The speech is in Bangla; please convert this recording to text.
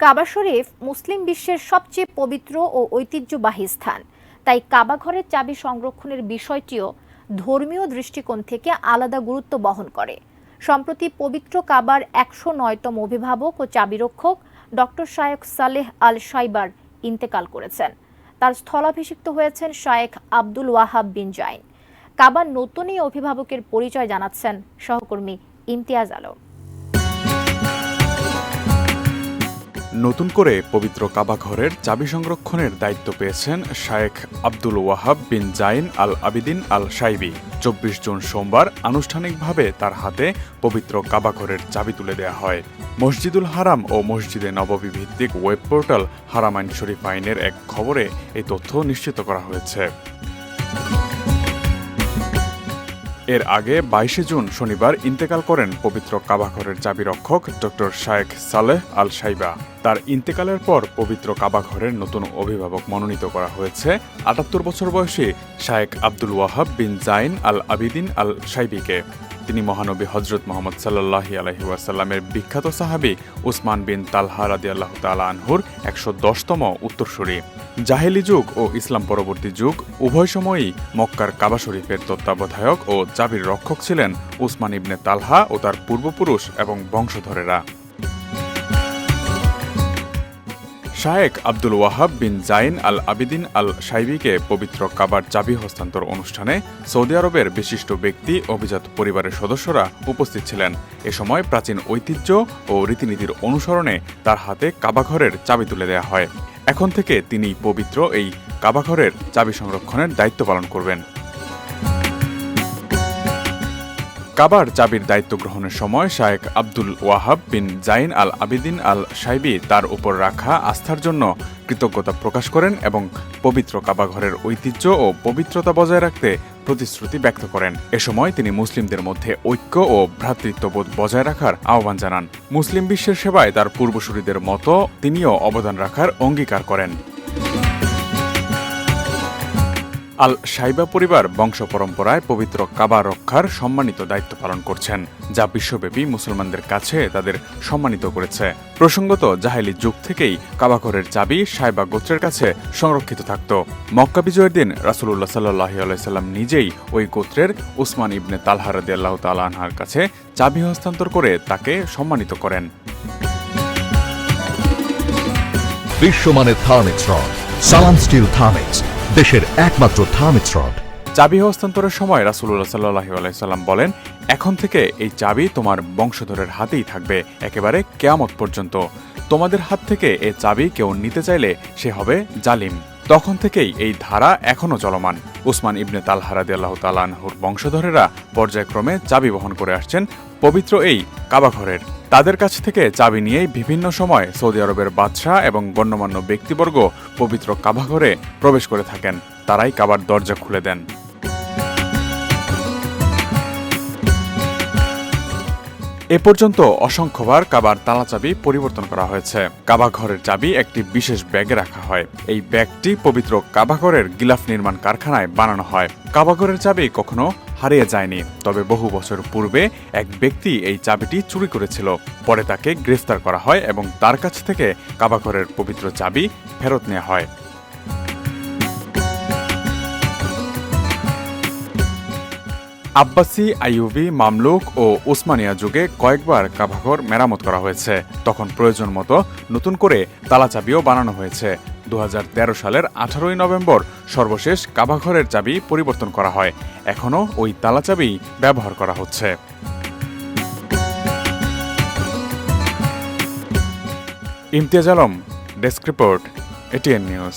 কাবা শরীফ মুসলিম বিশ্বের সবচেয়ে পবিত্র ও ঐতিহ্যবাহী স্থান। তাই কাবা ঘরের চাবি সংরক্ষণের বিষয়টিও ধর্মীয় দৃষ্টিকোণ থেকে আলাদা গুরুত্ব বহন করে। সম্প্রতি পবিত্র কাবার ১০৯তম অভিভাবক ও চাবিরক্ষক ডক্টর শায়েখ সালেহ আল শাইবার ইন্তেকাল করেছেন। তার স্থলাভিষিক্ত হয়েছেন শায়েখ আব্দুল ওয়াহাব বিন জাইন। কাবার নতুন এই অভিভাবকের পরিচয় জানাচ্ছেন সহকর্মী ইমতিয়াজ আলম। নতুন করে পবিত্র কাবা ঘরের চাবি সংরক্ষণের দায়িত্ব পেয়েছেন শায়েখ আব্দুল ওয়াহাব বিন জাইন আল আবিদিন আল শাইবি। ২৪ জুন সোমবার আনুষ্ঠানিকভাবে তার হাতে পবিত্র কাবা ঘরের চাবি তুলে দেওয়া হয়। মসজিদুল হারাম ও মসজিদে নববী ভিত্তিক ওয়েব পোর্টাল হারামাইন শরীফাইনের এক খবরে এই তথ্য নিশ্চিত করা হয়েছে। এর আগে ২২ জুন শনিবার ইন্তেকাল করেন পবিত্র কাবা ঘরের চাবিরক্ষক ডক্টর শায়েখ সালেহ আল শাইবা। তার ইন্তেকালের পর পবিত্র কাবা ঘরের নতুন অভিভাবক মনোনীত করা হয়েছে ৭৮ বছর বয়সী শায়েখ আব্দুল ওয়াহাব বিন জাইন আল আবিদিন আল শাইবিকে। তিনি মহানবী হযরত মুহাম্মদ সাল্লাল্লাহু আলাইহি ওয়াসাল্লামের বিখ্যাত সাহাবী উসমান বিন তালহা রাদিয়াল্লাহু তাআলা আনহুর ১১০তম উত্তরসূরি। জাহেলি যুগ ও ইসলাম পরবর্তী যুগ উভয় সময়ই মক্কার কাবা শরীফের তত্ত্বাবধায়ক ও চাবির রক্ষক ছিলেন উসমান ইবনে তালহা ও তার পূর্বপুরুষ এবং বংশধরেরা। শায়েখ আব্দুল ওয়াহাব বিন জাইন আল আবিদিন আল শাইবিকে পবিত্র কাবার চাবি হস্তান্তর অনুষ্ঠানে সৌদি আরবের বিশিষ্ট ব্যক্তি অভিজাত পরিবারের সদস্যরা উপস্থিত ছিলেন। এ সময় প্রাচীন ঐতিহ্য ও রীতিনীতির অনুসরণে তার হাতে কাবাঘরের চাবি তুলে দেওয়া হয়। এখন থেকে তিনি পবিত্র এই কাবাঘরের চাবি সংরক্ষণের দায়িত্ব পালন করবেন। কাবার চাবির দায়িত্ব গ্রহণের সময় শায়েখ আব্দুল ওয়াহাব বিন জাইন আল আবিদিন আল শাইবি তার উপর রাখা আস্থার জন্য কৃতজ্ঞতা প্রকাশ করেন এবং পবিত্র কাবাঘরের ঐতিহ্য ও পবিত্রতা বজায় রাখতে প্রতিশ্রুতি ব্যক্ত করেন। এ সময় তিনি মুসলিমদের মধ্যে ঐক্য ও ভ্রাতৃত্ববোধ বজায় রাখার আহ্বান জানান। মুসলিম বিশ্বের সেবায় তার পূর্বসূরিদের মতো তিনিও অবদান রাখার অঙ্গীকার করেন। আল শাইবা পরিবার বংশ পরম্পরায় পবিত্র কাবা রক্ষার সম্মানিত দায়িত্ব পালন করছেন, যা বিশ্বব্যাপী মুসলমানদের কাছে তাদের সম্মানিত করেছে। প্রসঙ্গত, জাহেলি যুগ থেকেই কাবাঘরের চাবি শাইবা গোত্রের কাছে সংরক্ষিত থাকত। মক্কা বিজয়ের দিন রাসূলুল্লাহ সাল্লাল্লাহু আলাইহি সাল্লাম নিজেই ওই গোত্রের উসমান ইবনে তালহা রাদিয়াল্লাহু তাআলা আনহুর কাছে চাবি হস্তান্তর করে তাকে সম্মানিত করেন। বিশ্বমানের থার্মিক্স রড, সালাম স্টিল থার্মিক্স, দেশের একমাত্র থার্মিক্স রড। চাবি হস্তান্তরের সময় রাসূলুল্লাহ সাল্লাল্লাহু আলাইহি সাল্লাম বলেন, এখন থেকে এই চাবি তোমার বংশধরের হাতেই থাকবে একেবারে কিয়ামত পর্যন্ত। তোমাদের হাত থেকে এই চাবি কেউ নিতে চাইলে সে হবে জালিম। তখন থেকেই এই ধারা এখনো চলমান। উসমান ইবনে তালহা রাদিয়াল্লাহু তাআলা আনহুর বংশধরেরা পর্যায়ক্রমে চাবি বহন করে আসছেন পবিত্র এই কাবাঘরের। তাদের কাছ থেকে চাবি নিয়েই বিভিন্ন সময় সৌদি আরবের বাদশাহ এবং গণ্যমান্য ব্যক্তিবর্গ পবিত্র কাবাঘরে প্রবেশ করে থাকেন। তারাই কাবার দরজা খুলে দেন। এ পর্যন্ত অসংখ্যবার কাবার তালা চাবি পরিবর্তন করা হয়েছে। কাবা ঘরের চাবি একটি বিশেষ ব্যাগে রাখা হয়। এই ব্যাগটি পবিত্র কাবা ঘরের গিলাফ নির্মাণ কারখানায় বানানো হয়। কাবা ঘরের চাবি কখনো হারিয়ে যায়নি, তবে বহু বছর পূর্বে এক ব্যক্তি এই চাবিটি চুরি করেছিল। পরে তাকে গ্রেফতার করা হয় এবং তার কাছ থেকে কাবা ঘরের পবিত্র চাবি ফেরত নেওয়া হয়। আব্বাসি, আইয়ুবি, মামলুক ও উসমানিয়া যুগে কয়েকবার কাবাঘর মেরামত করা হয়েছে। তখন প্রয়োজন মতো নতুন করে তালা চাবিও বানানো হয়েছে। ২০১৩ সালের ১৮ নভেম্বর সর্বশেষ কাবাঘরের চাবি পরিবর্তন করা হয়। এখনও ওই তালা চাবি ব্যবহার করা হচ্ছে। Imtiaz Alam, desk report, ATN news.